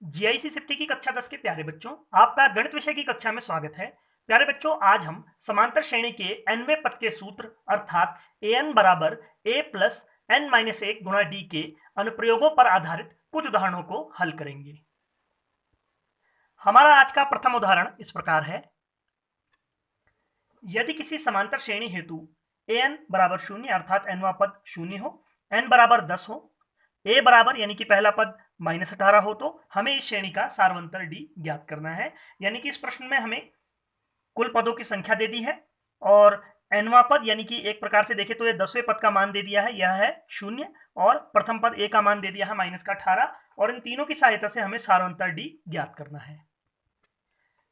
GIC सिफ्टी की कक्षा 10 के प्यारे बच्चों, आपका गणित विषय की कक्षा में स्वागत है। प्यारे बच्चों, आज हम समांतर श्रेणी के nवें पद के सूत्र अर्थात an बराबर a प्लस n माइनस एक गुणा डी के अनुप्रयोगों पर आधारित कुछ उदाहरणों को हल करेंगे। हमारा आज का प्रथम उदाहरण इस प्रकार है। यदि किसी समांतर श्रेणी हेतु an बराबर 0 अर्थात nवां पद 0 हो, n बराबर 10 हो, a बराबर यानी कि पहला पद -18 हो, तो हमें इस श्रेणी का सारवंतर d ज्ञात करना है। यानी कि इस प्रश्न में हमें कुल पदों की संख्या दे दी है और nवां पद यानी कि एक प्रकार से देखें तो ये 10वें पद का मान दे दिया है, यह है 0, और प्रथम पद a का मान दे दिया है -18, और इन तीनों की सहायता से हमें सारवंतर d ज्ञात करना है।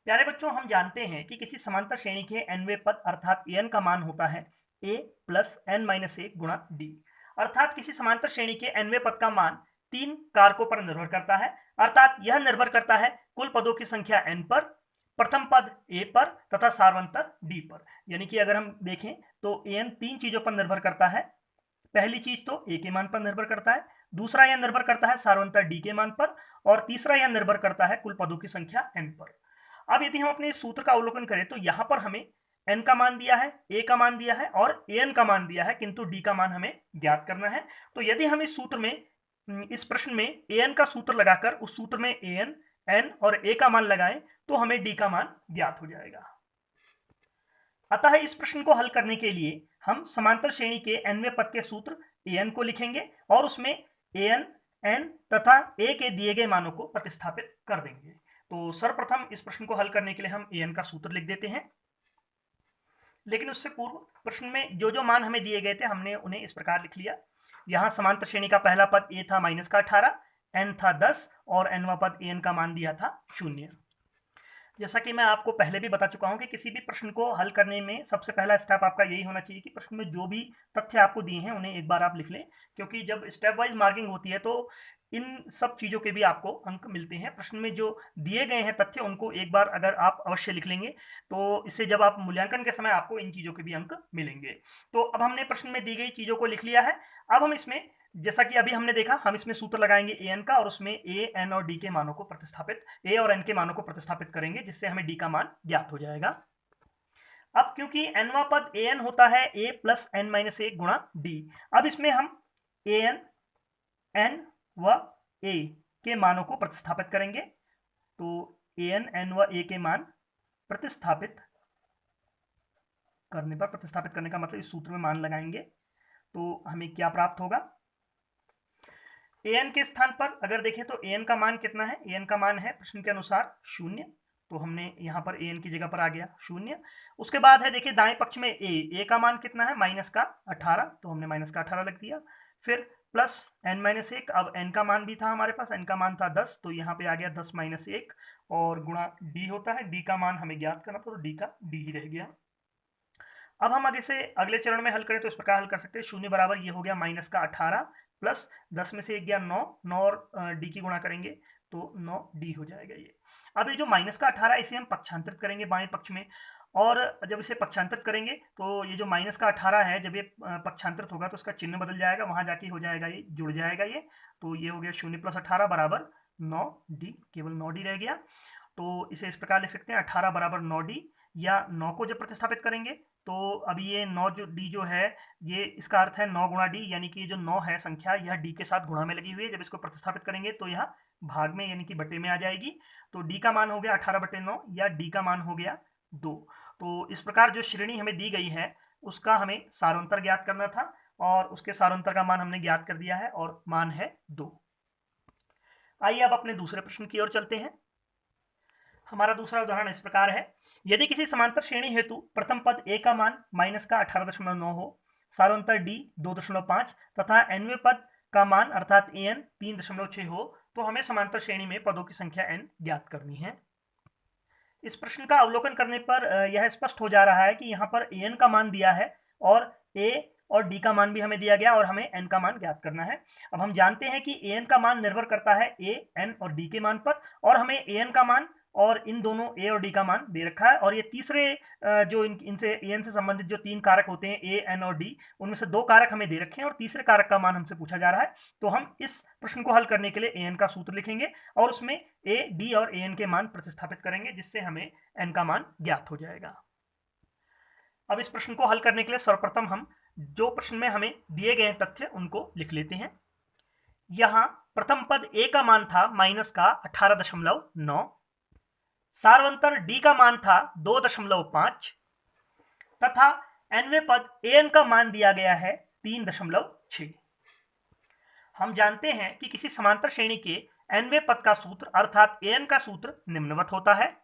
प्यारे बच्चों, हम जानते हैं कि किसी समांतर श्रेणी के nवें पद अर्थात an का मान होता है a प्लस n माइनस एक गुणा d, अर्थात किसी समांतर श्रेणी के nवें पद का मान 3 कारकों पर निर्भर करता है। अर्थात यह निर्भर करता है कुल पदों की संख्या n पर, प्रथम पद a पर तथा सारवंतर d पर। यानी कि अगर हम देखें तो an 3 चीजों पर निर्भर करता है। पहली चीज तो a के मान पर निर्भर करता है, दूसरा यह निर्भर करता है सारवंतर d के मान पर, और तीसरा यह निर्भर करता है कुल पदों की संख्या n पर। अब यदि हम अपने इस सूत्र का अवलोकन करें तो यहाँ पर हमें n का मान दिया है, a का मान दिया है और an का मान दिया है, किंतु d का मान हमें ज्ञात करना है। तो यदि हम इस सूत्र में इस प्रश्न में an का सूत्र लगाकर उस सूत्र में an, n और a का मान लगाएं तो हमें d का मान ज्ञात हो जाएगा। अतः इस प्रश्न को हल करने के लिए हम समांतर श्रेणी के nवें पद के सूत्र an को लिखेंगे और उसमें an, n तथा a के दिए गए मानों को प्रतिस्थापित कर देंगे। तो सर्वप्रथम इस प्रश्न को हल करने के लिए हम an का सूत्र लिख देते हैं, लेकिन उससे पूर्व प्रश्न में जो जो मान हमें दिए गए थे हमने उन्हें इस प्रकार लिख लिया। यहाँ समांतर श्रेणी का पहला पद a था -18, n था 10 और nवां पद an का मान दिया था 0। जैसा कि मैं आपको पहले भी बता चुका हूं कि किसी भी प्रश्न को हल करने में सबसे पहला स्टेप आपका यही होना चाहिए कि प्रश्न में जो भी तथ्य आपको दिए हैं उन्हें एक बार आप लिख लें, क्योंकि जब स्टेप वाइज मार्किंग होती है तो इन सब चीज़ों के भी आपको अंक मिलते हैं। प्रश्न में जो दिए गए हैं तथ्य उनको एक बार अगर आप अवश्य लिख लेंगे तो इससे जब आप मूल्यांकन के समय आपको इन चीज़ों के भी अंक मिलेंगे। तो अब हमने प्रश्न में दी गई चीज़ों को लिख लिया है। अब हम इसमें, जैसा कि अभी हमने देखा, हम इसमें सूत्र लगाएंगे an का और उसमें a, n और d के मानों को प्रतिस्थापित, a और n के मानों को प्रतिस्थापित करेंगे, जिससे हमें d का मान ज्ञात हो जाएगा। अब क्योंकि nवां पद an होता है a प्लस n माइनस एक गुणा d, अब इसमें हम an, n व a के मानों को प्रतिस्थापित करेंगे। तो an, n व a के मान प्रतिस्थापित करने पर, प्रतिस्थापित करने का मतलब इस सूत्र में मान लगाएंगे तो हमें क्या प्राप्त होगा। an के स्थान पर अगर देखें तो an का मान कितना है, an का मान है प्रश्न के अनुसार 0, तो हमने यहाँ पर an की जगह पर आ गया 0। उसके बाद है, देखिए दाएं पक्ष में a का मान कितना है -18, तो हमने -18 लग दिया। फिर प्लस n माइनस एक, अब n का मान भी था हमारे पास, n का मान था 10, तो यहाँ पे आ गया 10 माइनस एक, और गुणा d होता है, d का मान हमें ज्ञात करना, तो d का d ही रह गया। अब हम आगे से अगले चरण में हल करें तो इस प्रकार हल कर सकते हैं। 0 बराबर ये हो गया -18 प्लस 10 में से एक गया 9 और डी की गुणा करेंगे तो 9d हो जाएगा ये। अब ये जो -18 इसे हम पक्षांतरित करेंगे बाएं पक्ष में, और जब इसे पक्षांतरित करेंगे तो ये जो -18 है, जब ये पक्षांतरित होगा तो उसका चिन्ह बदल जाएगा, वहां जाके हो जाएगा ये, जुड़ जाएगा ये, तो ये हो गया 0 + 18 बराबर 9d, केवल 9d रह गया। तो इसे इस प्रकार लिख सकते हैं 18 बराबर 9d, या 9 को जब प्रतिस्थापित करेंगे तो अभी ये 9 जो d जो है, ये इसका अर्थ है 9 गुणा d, यानी कि जो 9 है संख्या यह d के साथ गुणा में लगी हुई है। जब इसको प्रतिस्थापित करेंगे तो यह भाग में यानी कि बटे में आ जाएगी, तो d का मान हो गया 18/9 या d का मान हो गया 2। तो इस प्रकार जो श्रेणी हमें दी गई है उसका हमें सारवंतर ज्ञात करना था, और उसके सारवंतर का मान हमने ज्ञात कर दिया है और मान है 2। आइए अब अपने दूसरे प्रश्न की ओर चलते हैं। हमारा दूसरा उदाहरण इस प्रकार है। यदि किसी समांतर श्रेणी हेतु प्रथम पद a का मान -18.9 हो, सारवंतर d 2.5 तथा nवें पद का मान अर्थात an 3.6 हो, तो हमें समांतर श्रेणी में पदों की संख्या n ज्ञात करनी है। इस प्रश्न का अवलोकन करने पर यह स्पष्ट हो जा रहा है कि यहाँ पर an का मान दिया है और a और d का मान भी हमें दिया गया और हमें n का मान ज्ञात करना है। अब हम जानते हैं कि an का मान निर्भर करता है a, n और d के मान पर, और हमें an का मान और इन दोनों ए और डी का मान दे रखा है, और ये तीसरे जो इनसे एन से संबंधित जो 3 कारक होते हैं ए, एन और डी, उनमें से 2 कारक हमें दे रखे हैं और तीसरे कारक का मान हमसे पूछा जा रहा है। तो हम इस प्रश्न को हल करने के लिए ए एन का सूत्र लिखेंगे और उसमें ए, डी और ए एन के मान प्रतिस्थापित करेंगे, जिससे हमें एन का मान ज्ञात हो जाएगा। अब इस प्रश्न को हल करने के लिए सर्वप्रथम हम जो प्रश्न में हमें दिए गए तथ्य उनको लिख लेते हैं। यहां प्रथम पद ए का मान था माइनस का 18.9, सार्वंतर डी का मान था 2.5 तथा एनवें पद ए एन का मान दिया गया है 3.6। हम जानते हैं कि किसी समांतर श्रेणी के एनवें पद का सूत्र अर्थात ए एन का सूत्र निम्नवत होता है।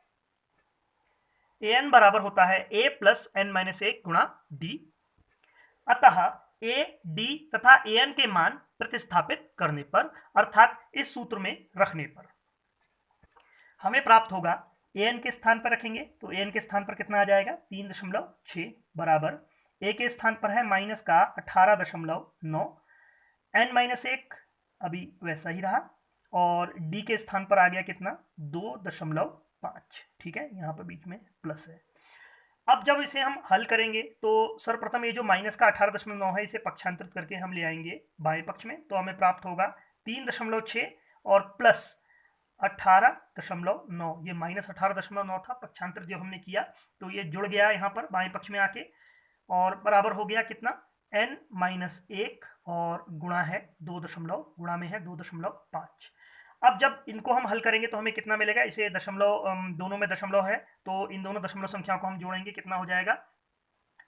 ए एन बराबर होता है ए प्लस एन माइनस 1 गुणा डी। अतः ए, डी तथा ए एन के मान प्रतिस्थापित करने पर अर्थात इस सूत्र में रखने पर हमें प्राप्त होगा, ए एन के स्थान पर रखेंगे तो ए एन के स्थान पर कितना आ जाएगा 3.6 बराबर ए के स्थान पर है माइनस का 18.9, एन माइनस 1 अभी वैसा ही रहा और डी के स्थान पर आ गया कितना 2.5। ठीक है, यहाँ पर बीच में प्लस है। अब जब इसे हम हल करेंगे तो सर्वप्रथम ये जो माइनस का 18.9 है इसे पक्षांतरित करके हम ले आएंगे बाएं पक्ष में, तो हमें प्राप्त होगा 3.6 और प्लस 18.9। ये माइनस 18.9 था, पक्षांतर जो हमने किया तो ये जुड़ गया यहाँ पर बाएं पक्ष में आके और बराबर हो गया कितना n माइनस 1 और गुणा है 2 गुणा में है 2.5। अब जब इनको हम हल करेंगे तो हमें कितना मिलेगा, इसे दशमलव दोनों में दशमलव है तो इन दोनों दशमलव संख्याओं को हम जोड़ेंगे, कितना हो जाएगा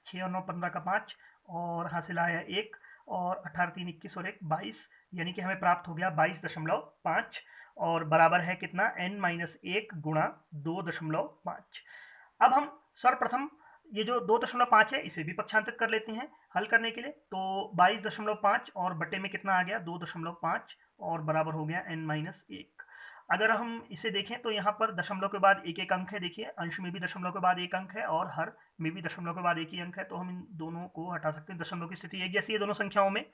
6 और 9 15 का 5 और हासिल आया 1 और 18 3 21 और 1 22, यानी कि हमें प्राप्त हो गया 22.5 और बराबर है कितना n माइनस 1 गुणा 2.5। अब हम सर्वप्रथम ये जो 2.5 है इसे भी पक्षांतरित कर लेते हैं हल करने के लिए, तो 22.5 और बटे में कितना आ गया 2.5 और बराबर हो गया n माइनस 1। अगर हम इसे देखें तो यहाँ पर दशमलव के बाद एक एक अंक है, देखिए अंश में भी दशमलव के बाद एक अंक है और हर में भी दशमलव के बाद एक ही अंक है, तो हम इन दोनों को हटा सकते हैं। दशमलव की स्थिति एक जैसी है दोनों संख्याओं में,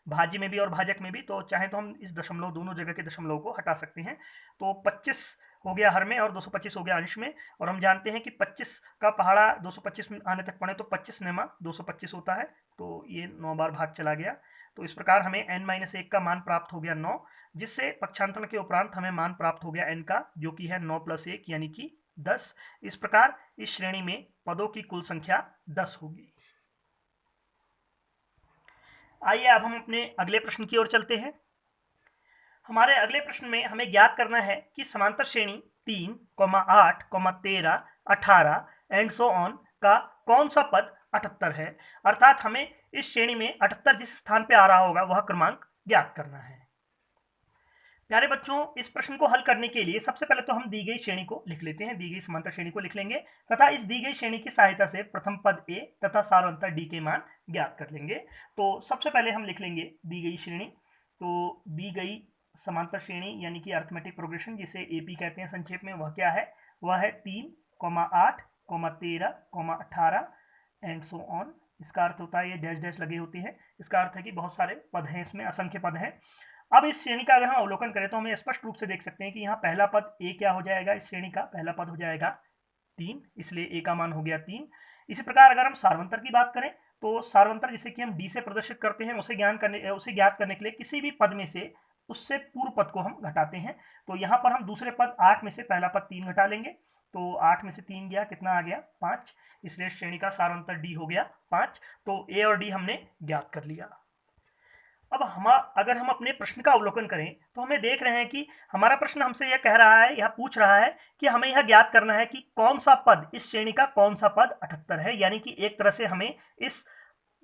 भाज्य में भी और भाजक में भी, तो चाहे तो हम इस दशमलव दोनों जगह के दशमलव को हटा सकते हैं। तो 25 हो गया हर में और 225 हो गया अंश में, और हम जानते हैं कि 25 का पहाड़ा 225 में आने तक पड़े तो 25 नेमा 225 होता है, तो ये 9 बार भाग चला गया। तो इस प्रकार हमें n माइनस 1 का मान प्राप्त हो गया 9, जिससे पक्षांतरण के उपरांत हमें मान प्राप्त हो गया n का, जो कि है 9 प्लस 1 यानी कि 10। इस प्रकार इस श्रेणी में पदों की कुल संख्या 10 होगी। आइए अब हम अपने अगले प्रश्न की ओर चलते हैं। हमारे अगले प्रश्न में हमें ज्ञात करना है कि समांतर श्रेणी 3, 8, 13, 18 एंड सो ऑन का कौन सा पद 78 है, अर्थात हमें इस श्रेणी में 78 जिस स्थान पे आ रहा होगा वह क्रमांक ज्ञात करना है। प्यारे बच्चों, इस प्रश्न को हल करने के लिए सबसे पहले तो हम दी गई श्रेणी को लिख लेते हैं, दी गई समांतर श्रेणी को लिख लेंगे तथा इस दी गई श्रेणी की सहायता से प्रथम पद ए तथा सार्वंतर डी के मान ज्ञात कर लेंगे। तो सबसे पहले हम लिख लेंगे दी गई श्रेणी। तो दी गई समांतर श्रेणी यानी कि अरिथमेटिक प्रोग्रेशन, जिसे एपी कहते हैं संक्षेप में, वह क्या है, वह है 3, 8, 13, 18 एंड सो ऑन। इसका अर्थ होता है ये डैश डैश लगे होते हैं, इसका अर्थ है कि बहुत सारे पद हैं, इसमें असंख्य पद हैं। अब इस श्रेणी का अगर हम अवलोकन करें तो हमें स्पष्ट रूप से देख सकते हैं कि यहाँ पहला पद ए क्या हो जाएगा, इस श्रेणी का पहला पद हो जाएगा 3, इसलिए ए का मान हो गया 3। इसी प्रकार अगर हम सार्वंतर की बात करें तो सार्वंतर जिसे कि हम डी से प्रदर्शित करते हैं, उसे ज्ञात करने के लिए किसी भी पद में से उससे पूर्व पद को हम घटाते हैं। तो यहाँ पर हम दूसरे पद 8 में से पहला पद 3 घटा लेंगे, तो 8 में से 3 गया, कितना आ गया 5, इसलिए श्रेणी का सार्वंतर डी हो गया 5। तो ए और डी हमने ज्ञात कर लिया। अब अगर हम अपने प्रश्न का अवलोकन करें तो हमें देख रहे हैं कि हमारा प्रश्न हमसे यह कह रहा है, यह पूछ रहा है कि हमें यह ज्ञात करना है कि कौन सा पद, इस श्रेणी का कौन सा पद 78 है, यानी कि एक तरह से हमें इस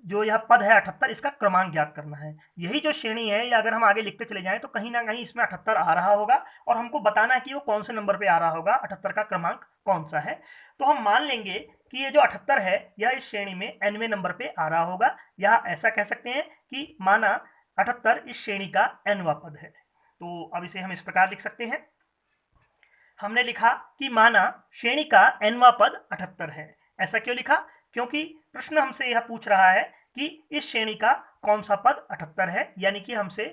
जो यह पद है 78 इसका क्रमांक ज्ञात करना है। यही जो श्रेणी है, या अगर हम आगे लिखते चले जाएं तो कहीं ना कहीं इसमें 78 आ रहा होगा और हमको बताना है कि वो कौन से नंबर पे आ रहा होगा, 78 का क्रमांक कौन सा है। तो हम मान लेंगे कि ये जो 78 है यह इस श्रेणी में nवें नंबर पे आ रहा होगा, या ऐसा कह सकते हैं कि माना 78 इस श्रेणी का nवां पद है। तो अब इसे हम इस प्रकार लिख सकते हैं, हमने लिखा कि माना श्रेणी का nवां पद 78 है। ऐसा क्यों लिखा, क्योंकि प्रश्न हमसे यह पूछ रहा है कि इस श्रेणी का कौन सा पद 78 है, यानी कि हमसे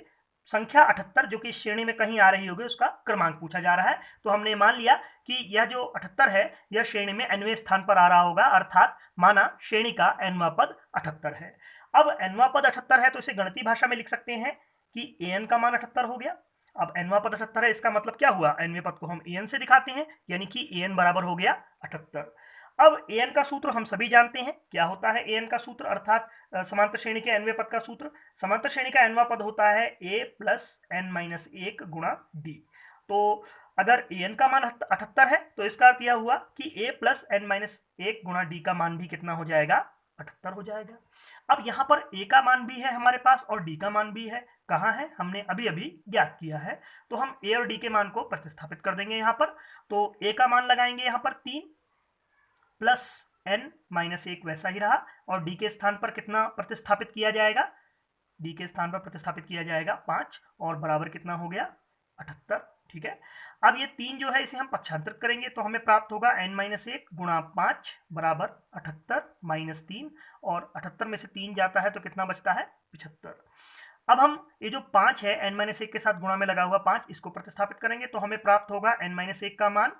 संख्या 78 जो कि इस श्रेणी में कहीं आ रही होगी उसका क्रमांक पूछा जा रहा है। तो हमने मान लिया कि यह जो 78 है यह श्रेणी में nवें स्थान पर आ रहा होगा, अर्थात माना श्रेणी का nवां पद 78 है। अब nवां पद 78 है तो इसे गणितीय भाषा में लिख सकते हैं कि an का मान 78 हो गया। अब nवां पद 78 है, इसका मतलब क्या हुआ, nवें पद को हम an से दिखाते हैं, यानी कि an बराबर हो गया 78। अब an का सूत्र हम सभी जानते हैं, क्या होता है an का सूत्र, अर्थात समांतर श्रेणी के nवें पद का सूत्र। समांतर श्रेणी का nवां पद होता है a प्लस n-1 गुणा d। तो अगर an का मान 78 है तो इसका अर्थ यह हुआ कि a प्लस n-1 गुणा d का मान भी कितना हो जाएगा, 78 हो जाएगा। अब यहाँ पर a का मान भी है हमारे पास और d का मान भी है, कहाँ है, हमने अभी अभी ज्ञात किया है। तो हम a और d के मान को प्रतिस्थापित कर देंगे यहाँ पर। तो a का मान लगाएंगे यहाँ पर 3 प्लस n-1 वैसा ही रहा, और d के स्थान पर कितना प्रतिस्थापित किया जाएगा, d के स्थान पर प्रतिस्थापित किया जाएगा 5, और बराबर कितना हो गया 78। ठीक है, अब ये 3 जो है इसे हम पक्षांतरित करेंगे तो हमें प्राप्त होगा n-1 गुणा 5 बराबर 78 माइनस 3, और 78 में से 3 जाता है तो कितना बचता है 75। अब हम ये जो 5 है n-1 के साथ गुणा में लगा हुआ 5, इसको प्रतिस्थापित करेंगे तो हमें प्राप्त होगा n-1 का मान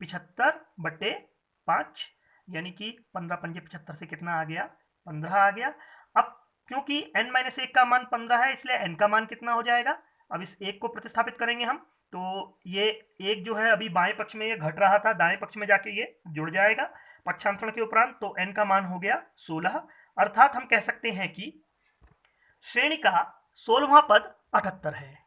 75/5, यानी कि 15 पंजे 75 से कितना आ गया, 15 आ गया। अब क्योंकि n-1 का मान 15 है इसलिए n का मान कितना हो जाएगा, अब इस एक को प्रतिस्थापित करेंगे हम तो ये एक जो है अभी बाएं पक्ष में ये घट रहा था, दाएं पक्ष में जाके ये जुड़ जाएगा पक्षांतरण के उपरांत, तो n का मान हो गया 16। अर्थात हम कह सकते हैं कि श्रेणी का 16वां पद 78 है।